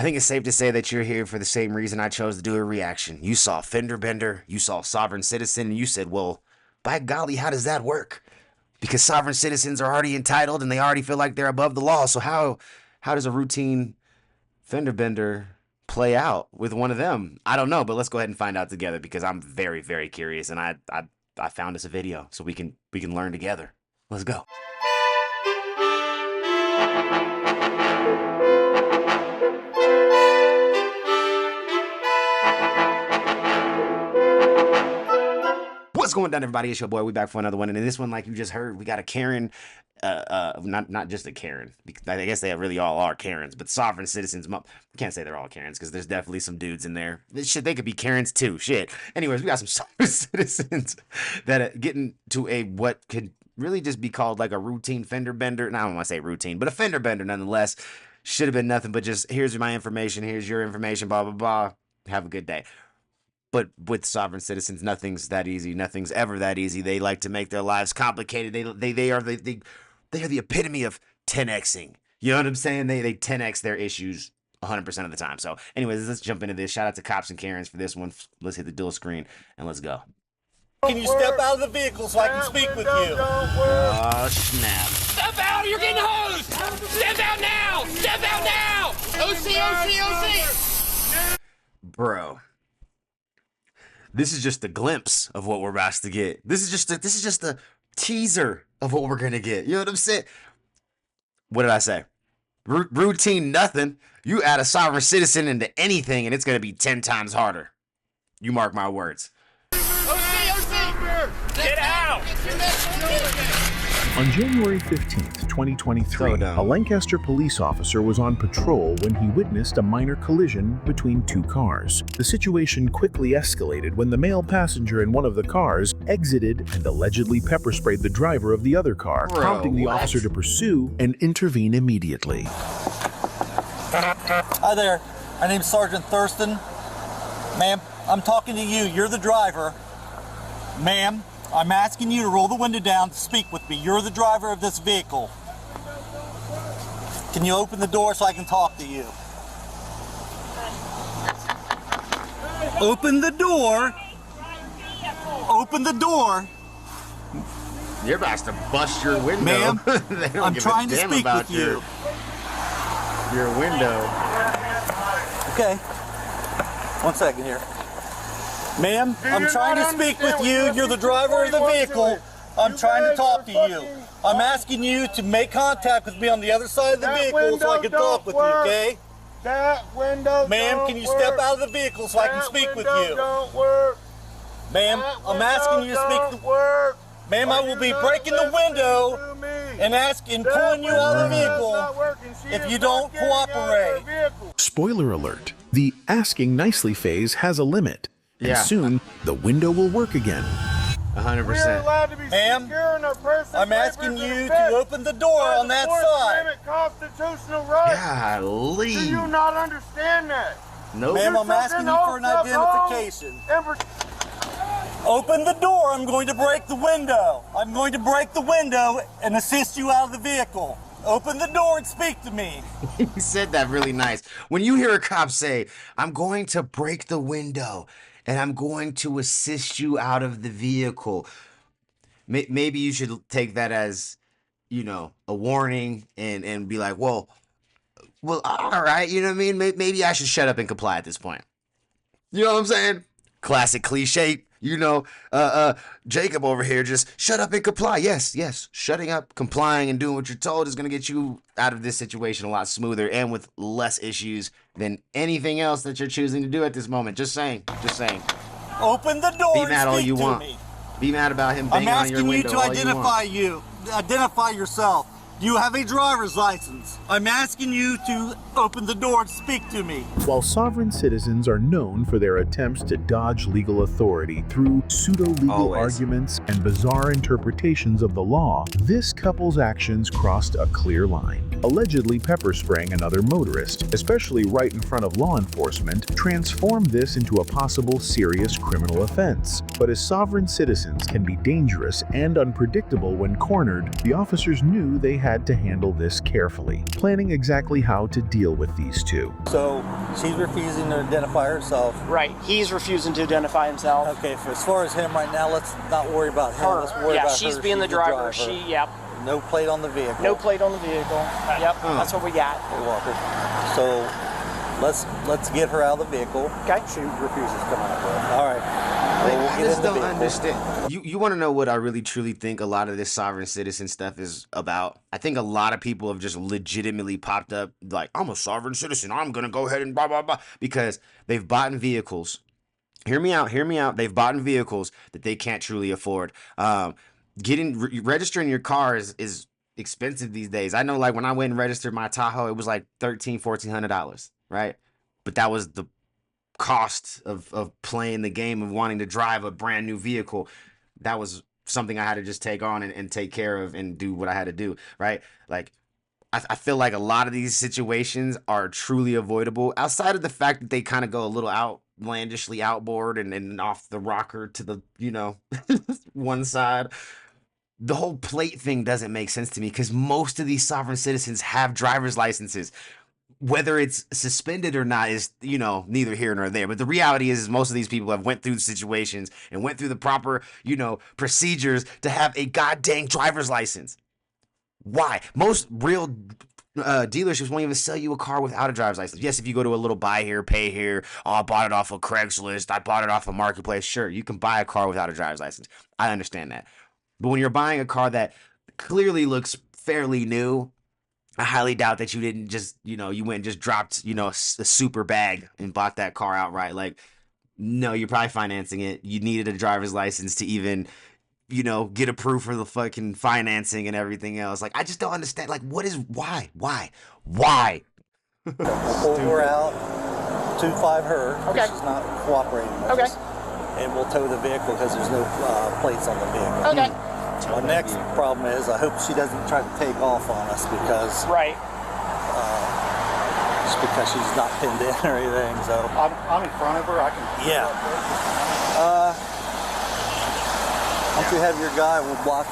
I think it's safe to say that you're here for the same reason I chose to do a reaction. You saw Fender Bender, you saw Sovereign Citizen, and you said, well, by golly, how does that work? Because sovereign citizens are already entitled and they already feel like they're above the law. So how does a routine Fender Bender play out with one of them? I don't know, but let's go ahead and find out together because I'm very, very curious, and I found us a video so we can learn together. Let's go. What's going down, everybody? It's your boy. We back for another one, and in this one, like you just heard, we got a Karen, not just a Karen. I guess they really all are Karens, but sovereign citizens. We can't say they're all Karens because there's definitely some dudes in there. Shit, they could be Karens too. Shit. Anyways, we got some sovereign citizens that are getting to a what could really just be called like a routine fender bender. And I don't want to say routine, but a fender bender nonetheless. Should have been nothing but just here's my information, here's your information, blah blah blah. Have a good day. But with sovereign citizens, nothing's that easy. Nothing's ever that easy. They like to make their lives complicated. They are the epitome of 10xing. You know what I'm saying? They 10x their issues 100% of the time. So, anyways, let's jump into this. Shout out to Cops and Karens for this one. Let's hit the dual screen and let's go. Can you step out of the vehicle so I can speak with you? Oh snap! Step out! You're getting hosed! Step out now! Step out now! OC! Bro. This is just a glimpse of what we're about to get. This is just a teaser of what we're gonna get. You know what I'm saying? What did I say? Routine nothing. You add a sovereign citizen into anything, and it's gonna be 10 times harder. You mark my words. Get out! On January 15th, 2023, a Lancaster police officer was on patrol when he witnessed a minor collision between two cars. The situation quickly escalated when the male passenger in one of the cars exited and allegedly pepper sprayed the driver of the other car, prompting the officer to pursue and intervene immediately. Hi there. My name's Sergeant Thurston. Ma'am, I'm talking to you. You're the driver. Ma'am, I'm asking you to roll the window down to speak with me. You're the driver of this vehicle. Can you open the door so I can talk to you? Open the door. Open the door. You're about to bust your window. Ma'am, I'm trying to speak with you. Your window. Okay. 1 second here. Ma'am, I'm trying to speak with you. You're the driver of the vehicle. I'm trying to talk to you. I'm asking you to make contact with me on the other side of the vehicle so I can talk with you, okay? That window. Ma'am, can you step out of the vehicle so I can speak with you? Don't work. Ma'am, I'm asking you to speak. Ma'am, I will be breaking the window and pulling you out of the vehicle if you don't cooperate. Spoiler alert, the asking nicely phase has a limit. And soon, the window will work again. 100%. Ma'am, I'm asking you to open the door on that side. Constitutional right. Golly. Do you not understand that? Nope. Ma'am, I'm asking you for an identification. Open the door. I'm going to break the window. I'm going to break the window and assist you out of the vehicle. Open the door and speak to me. He said that really nice. When you hear a cop say, I'm going to break the window and I'm going to assist you out of the vehicle, maybe you should take that as, you know, a warning and be like, well, all right, you know what I mean? Maybe I should shut up and comply at this point. You know what I'm saying? Classic cliche. You know, Jacob over here, just shut up and comply. Yes, shutting up, complying, and doing what you're told is going to get you out of this situation a lot smoother and with less issues than anything else that you're choosing to do at this moment. Just saying. Open the door. Be mad all you want. Me. Be mad about him banging on your window. I'm asking you to identify yourself. Do you have a driver's license? I'm asking you to open the door and speak to me. While sovereign citizens are known for their attempts to dodge legal authority through pseudo-legal arguments and bizarre interpretations of the law, this couple's actions crossed a clear line. Allegedly pepper spraying another motorist, especially right in front of law enforcement, transformed this into a possible serious criminal offense. But as sovereign citizens can be dangerous and unpredictable when cornered, the officers knew they had to handle this carefully, planning exactly how to deal with these two. So she's refusing to identify herself. Right. He's refusing to identify himself. Okay, as far as him right now, let's not worry about him. Let's worry about her. She's being the driver. Yep. No plate on the vehicle. No plate on the vehicle. Yep. That's what we got. Hey, Walker. So let's get her out of the vehicle. Okay. She refuses to come out. All right. I just don't understand. You want to know what I really truly think a lot of this sovereign citizen stuff is about? I think a lot of people have just legitimately popped up like, I'm a sovereign citizen. I'm going to go ahead and blah, blah, blah. Because they've bought vehicles. Hear me out. They've bought vehicles that they can't truly afford. Registering your car is expensive these days. I know, like, when I went and registered my Tahoe, it was like $1,400, right? But that was the cost of playing the game of wanting to drive a brand new vehicle. That was something I had to just take on and take care of and do what I had to do, right? Like, I feel like a lot of these situations are truly avoidable outside of the fact that they kind of go a little outlandishly outboard and off the rocker to the, one side. The whole plate thing doesn't make sense to me because most of these sovereign citizens have driver's licenses. Whether it's suspended or not is, neither here nor there. But the reality is most of these people have went through the situations and went through the proper, procedures to have a goddamn driver's license. Why? Most real dealerships won't even sell you a car without a driver's license. Yes, if you go to a little buy here, pay here, oh, I bought it off of Craigslist, I bought it off of Marketplace. Sure, you can buy a car without a driver's license. I understand that. But when you're buying a car that clearly looks fairly new, I highly doubt that you didn't just, you went and just dropped, a super bag and bought that car outright. Like, no, you're probably financing it. You needed a driver's license to even, get approved for the fucking financing and everything else. Like, I just don't understand. Like, why? We'll pull her out, 2-5 her. Okay. She's not cooperating with us. And we'll tow the vehicle because there's no plates on the vehicle. Okay. My next problem is I hope she doesn't try to take off on us because just because she's not pinned in or anything. So I'm in front of her. I can. Yeah. Once you have your guy, we'll block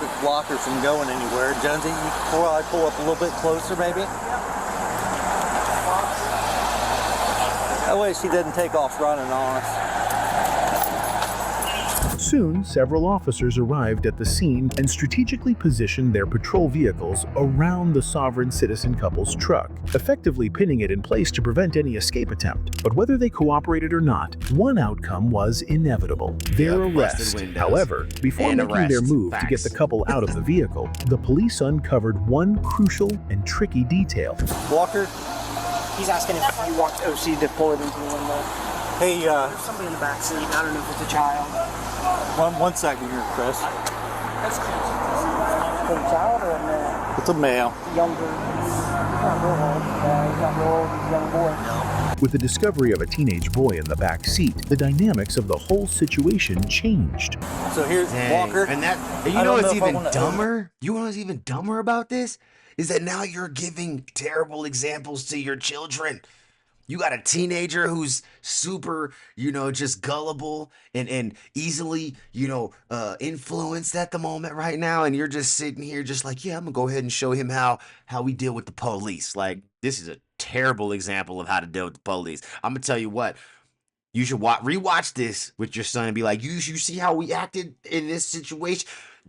her from going anywhere. Jonesy, you can probably pull up a little bit closer, maybe. That way she doesn't take off running on us. Soon, several officers arrived at the scene and strategically positioned their patrol vehicles around the sovereign citizen couple's truck, effectively pinning it in place to prevent any escape attempt. But whether they cooperated or not, one outcome was inevitable: their arrest. However, before making their move to get the couple out of the vehicle, the police uncovered one crucial and tricky detail. Walker? He's asking if you want OC to pull it into the window. Hey, There's somebody in the back seat. I don't know if it's a child. One second here, Chris. That's cute. Is it a child or a male? It's a male. Younger. He's not real old. He's not real old. He's a young boy. With the discovery of a teenage boy in the back seat, the dynamics of the whole situation changed. So here's Walker. And you know what's even dumber? You know what's even dumber about this? Is that now you're giving terrible examples to your children. You got a teenager who's super, just gullible and easily, influenced at the moment right now. And you're just sitting here just like, yeah, I'm going to go ahead and show him how we deal with the police. Like, this is a terrible example of how to deal with the police. I'm going to tell you what. You should rewatch this with your son and be like, you see how we acted in this situation?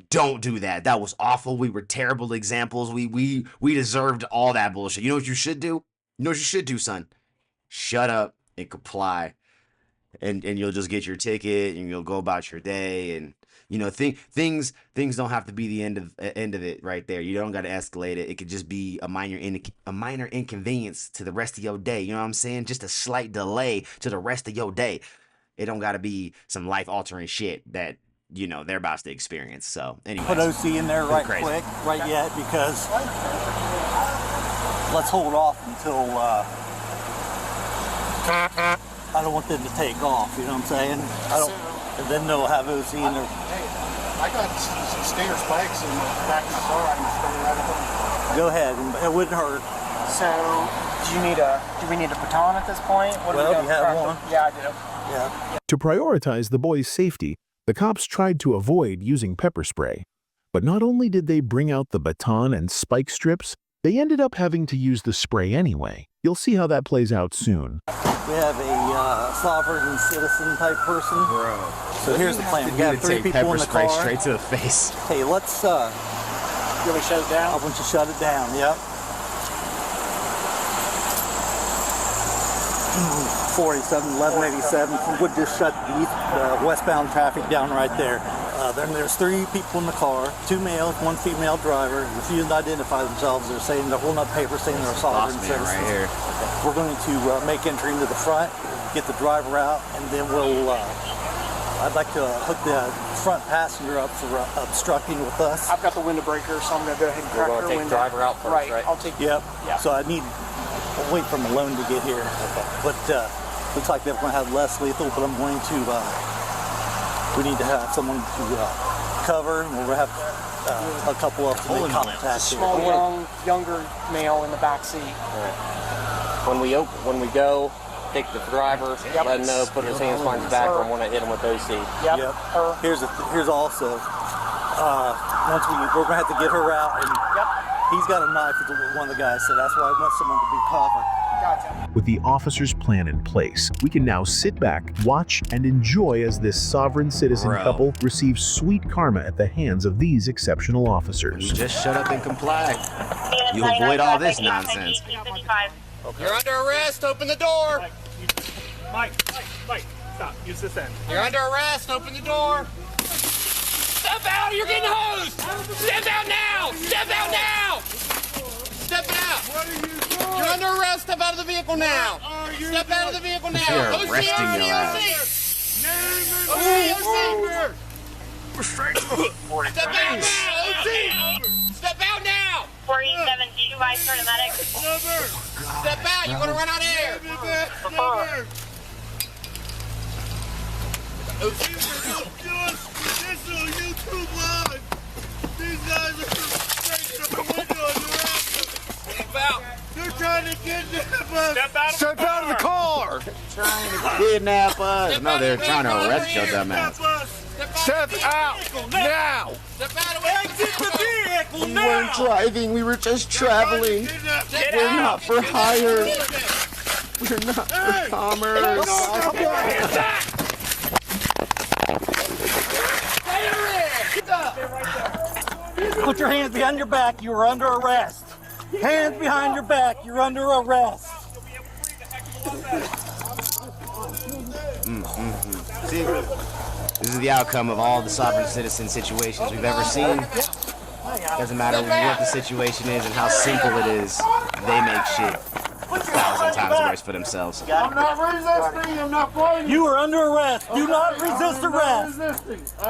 Don't do that. That was awful. We were terrible examples. We deserved all that bullshit. You know what you should do? You know what you should do, son? Shut up and comply, and you'll just get your ticket and you'll go about your day. And things don't have to be the end of it right there. You don't got to escalate it. It could just be a minor inconvenience to the rest of your day. You know what I'm saying? Just a slight delay to the rest of your day. It don't got to be some life altering shit that they're about to experience. So anyway, put OC in there right quick, right yet, because let's hold off until. I don't want them to take off, you know what I'm saying? And then they'll have OC in there. Hey, I got some Stinger spikes in the back of my car. I can spray right up on. Go ahead, it wouldn't hurt. So, do we need a baton at this point? What Well, do we you have one. Yeah, I do. Yeah. To prioritize the boy's safety, the cops tried to avoid using pepper spray. But not only did they bring out the baton and spike strips, they ended up having to use the spray anyway. You'll see how that plays out soon. We have a sovereign citizen type person. Bro. So here's the plan. We got 3 people in the car. Straight to the face. Hey, let's Really shut it down? I want you to shut it down. Yep. 47, 1187 would just shut the westbound traffic down right there. Then there's 3 people in the car, 2 males, 1 female driver. Refused to identify themselves. They're saying they're holding up papers saying they're sovereign citizens. Right here. Okay. We're going to make entry into the front, get the driver out, and then we'll. I'd like to hook the front passenger up for obstructing with us. I've got the window breaker, so I'm going to go ahead and crack her window. Take driver out first, right? I'll take. Yep. Yeah. So I'll wait for Malone to get here. Okay. But looks like they're going to have less lethal, but I'm going to. We need to have someone to cover, and we'll have a couple of them to make contact. Small, younger male in the back seat. When we go, take the driver, let him know, put his hands behind his back, or want to hit him with OC. Yep. Here's also once we're gonna have to get her out, and he's got a knife. One of the guys said that's why I want someone to be covered. Gotcha. With the officer's plan in place, we can now sit back, watch, and enjoy as this sovereign citizen couple receives sweet karma at the hands of these exceptional officers. You just shut up and comply. You avoid all this nonsense. Okay. You're under arrest. Open the door. Mike, stop. Use this end. You're under arrest. Open the door. Step out. You're getting hosed. Step out now. Step out now. Step out. What are you doing? You're under arrest. Step out of the vehicle now. Step out of the vehicle now. You're OC, arresting OC, your ass. Step out now. OC. Step out now. 472 vice paramedic. Step out. You're going to run out of air. This is on YouTube Live. These guys are straight from the window and they're after. Step out. They're trying to kidnap us. Step out of the car. Kidnap us. No, they're trying to arrest your dumb ass. Step out now. Step out of the vehicle. We weren't driving. We were just traveling. We're not for hire. We're not for commerce. Put your hands behind your back. You are under arrest. Hands behind your back. You're under arrest. See, this is the outcome of all the sovereign citizen situations we've ever seen. Doesn't matter what the situation is and how simple it is, they make shit 1,000 times worse for themselves. I'm not resisting. I'm not fighting. You are under arrest. Do not resist arrest.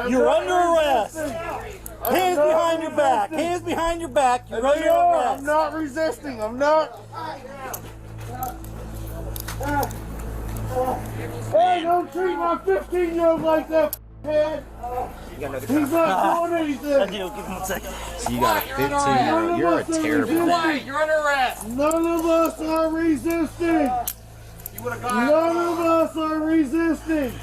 You're under arrest. Hands behind your back. Hands behind your back. You're under arrest. I'm not resisting. I'm not. Hey, don't treat my 15-year-old like that, man. He's not doing anything. Give him 1 second. So you got a 15-year-old. You're a terrible man. You're under arrest. None of us are resisting. None of us are resisting.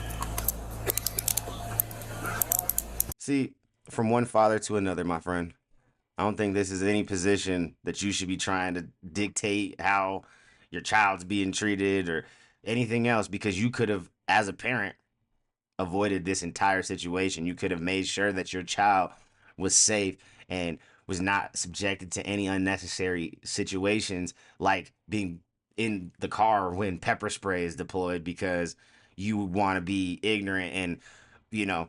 See, from one father to another, my friend, I don't think this is any position that you should be trying to dictate how your child's being treated or anything else, because you could have, as a parent, avoided this entire situation. You could have made sure that your child was safe and was not subjected to any unnecessary situations like being in the car when pepper spray is deployed because you want to be ignorant and, you know,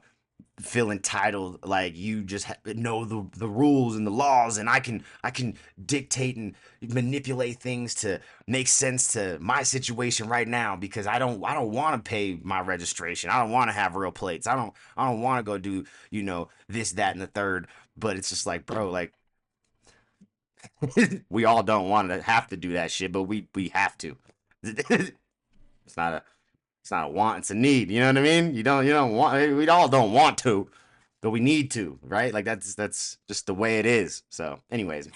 feel entitled, like you just know the rules and the laws, and I can dictate and manipulate things to make sense to my situation right now because I don't want to pay my registration. I don't want to have real plates. I don't want to go do, you know, this, that, and the third. But it's just like, bro, like we all don't want to have to do that shit, but we have to. It's not a want, it's a need. You know what I mean? You don't want. We all don't want to. but we need to, right? Like that's just the way it is. So, anyways,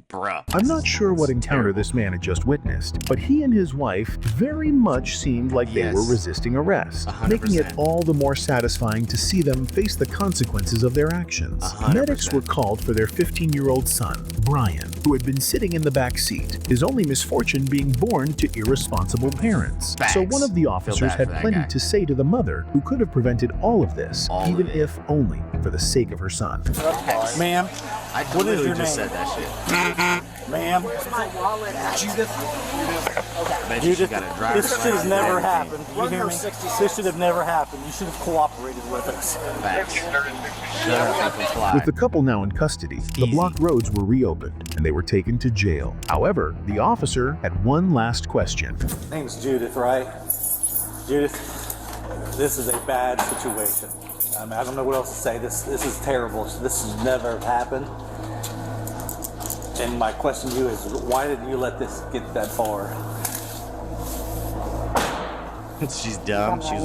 bruh. I'm not sure what encounter terrible. this man had just witnessed, but he and his wife very much seemed like they were Yes. resisting arrest, 100%. making it all the more satisfying to see them face the consequences of their actions. 100%. Medics were called for their 15-year-old son, Brian, who had been sitting in the back seat, his only misfortune being born to irresponsible parents. Facts. So one of the Feel officers bad had for that plenty guy. to say to the mother, who could have prevented all of this, All even of it. if only for the sake of her son. Ma'am, I what is literally your just name? said that shit. Ma'am, Bet you she Judith, got a driver's this should have license never and happened. You hear me? This should have never happened. You should have cooperated with us. everything. Facts. Shut up and comply. With the couple now in custody, the Easy. blocked roads were reopened and they were taken to jail. However, the officer had one last question. Name's Judith, right? Judith, this is a bad situation. I mean, I don't know what else to say. This is terrible. This has never happened. And my question to you is, why did you let this get that far? She's dumb. She's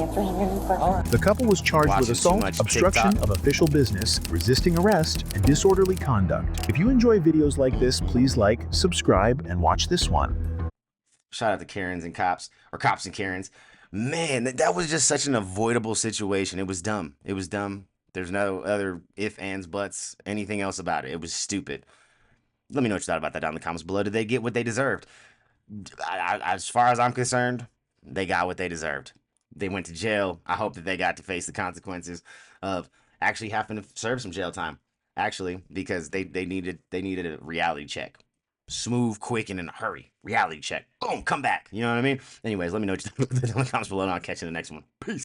The couple was charged Watching with too assault, much obstruction TikTok. of official business, resisting arrest, and disorderly conduct. If you enjoy videos like this, please like, subscribe, and watch this one. shout out to Karens and cops, or cops and Karens. Man, that was just such an avoidable situation. It was dumb. It was dumb. There's no other if, ands, buts, anything else about it. It was stupid. Let me know what you thought about that down in the comments below. Did they get what they deserved? As far as I'm concerned, they got what they deserved. They went to jail. I hope that they got to face the consequences of actually having to serve some jail time. Actually, because they needed a reality check. Smooth, quick, and in a hurry. Reality check. Boom, come back. You know what I mean? Anyways, let me know what you think down in the comments below, and I'll catch you in the next one. Peace.